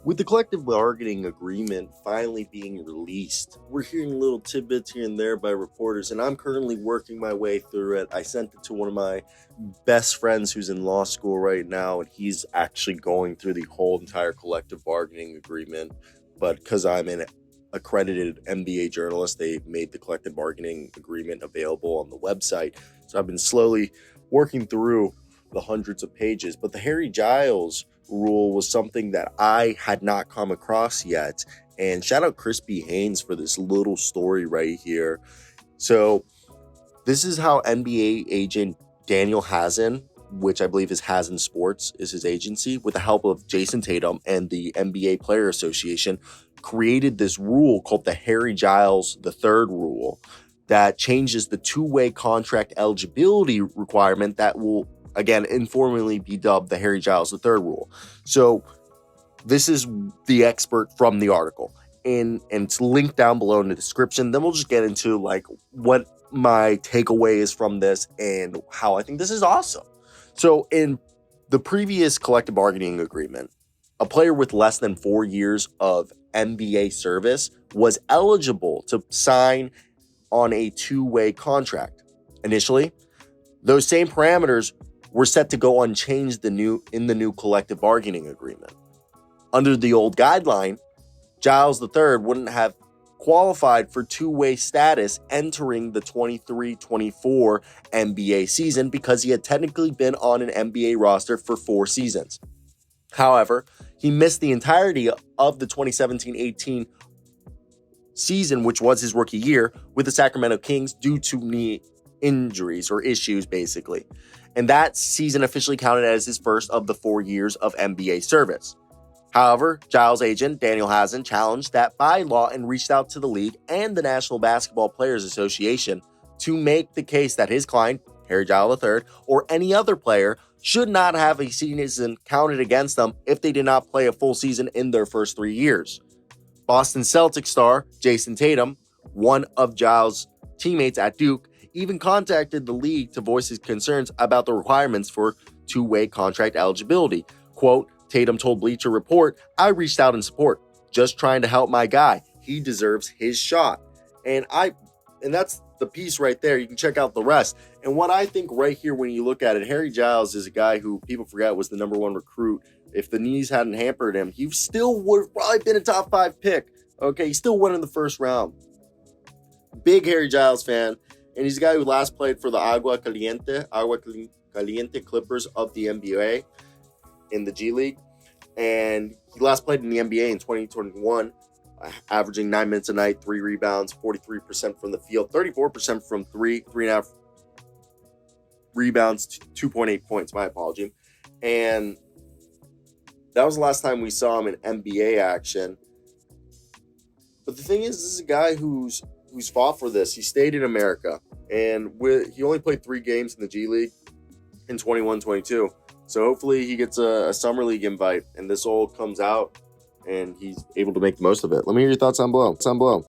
With the collective bargaining agreement finally being released, we're hearing little tidbits here and there by reporters, and I'm currently working my way through it. I sent it to one of my best friends who's in law school right now, and he's actually going through the whole entire collective bargaining agreement. But because I'm an accredited MBA journalist, they made the collective bargaining agreement available on the website. So I've been slowly working through the hundreds of pages. But the Harry Giles rule was something that I had not come across yet. And shout out Crispy Haynes for this little story right here. So this is how NBA agent Daniel Hazan, which I believe is Hazan Sports, is his agency, with the help of Jayson Tatum and the NBA Player Association, created this rule called the Harry Giles III rule that changes the two-way contract eligibility requirement that will, again, informally be dubbed the Harry Giles III rule. So this is the expert from the article, and it's linked down below in the description. Then we'll just get into like what my takeaway is from this and how I think this is awesome. So in the previous collective bargaining agreement, a player with less than 4 years of NBA service was eligible to sign on a two-way contract. Initially, those same parameters were set to go unchanged in the new collective bargaining agreement. Under the old guideline, Giles III wouldn't have qualified for two-way status entering the 23-24 NBA season because he had technically been on an NBA roster for 4 seasons. However, he missed the entirety of the 2017-18 season, which was his rookie year, with the Sacramento Kings due to knee injuries or issues, basically. And that season officially counted as his first of the 4 years of NBA service. However, Giles' agent, Daniel Hazan, challenged that bylaw and reached out to the league and the National Basketball Players Association to make the case that his client, Harry Giles III, or any other player should not have a season counted against them if they did not play a full season in their first 3 years. Boston Celtics star Jayson Tatum, one of Giles' teammates at Duke, even contacted the league to voice his concerns about the requirements for two-way contract eligibility. Quote, Tatum told Bleacher Report, I reached out in support, just trying to help my guy. He deserves his shot. And that's the piece right there. You can check out the rest. And what I think right here, when you look at it, Harry Giles is a guy who people forget was the #1 recruit. If the knees hadn't hampered him, he still would have probably been a top 5 pick. Okay, he still won in the first round. Big Harry Giles fan. And he's a guy who last played for the Agua Caliente Clippers of the NBA in the G League. And he last played in the NBA in 2021, averaging 9 minutes a night, 3 rebounds, 43% from the field, 34% from 3.5 rebounds, 2.8 points, my apology. And that was the last time we saw him in NBA action. But the thing is, this is a guy who's fought for this. He stayed in America, and he only played 3 games in the G League in 21-22. So hopefully he gets a summer league invite, and this all comes out, and he's able to make the most of it. Let me hear your thoughts down below.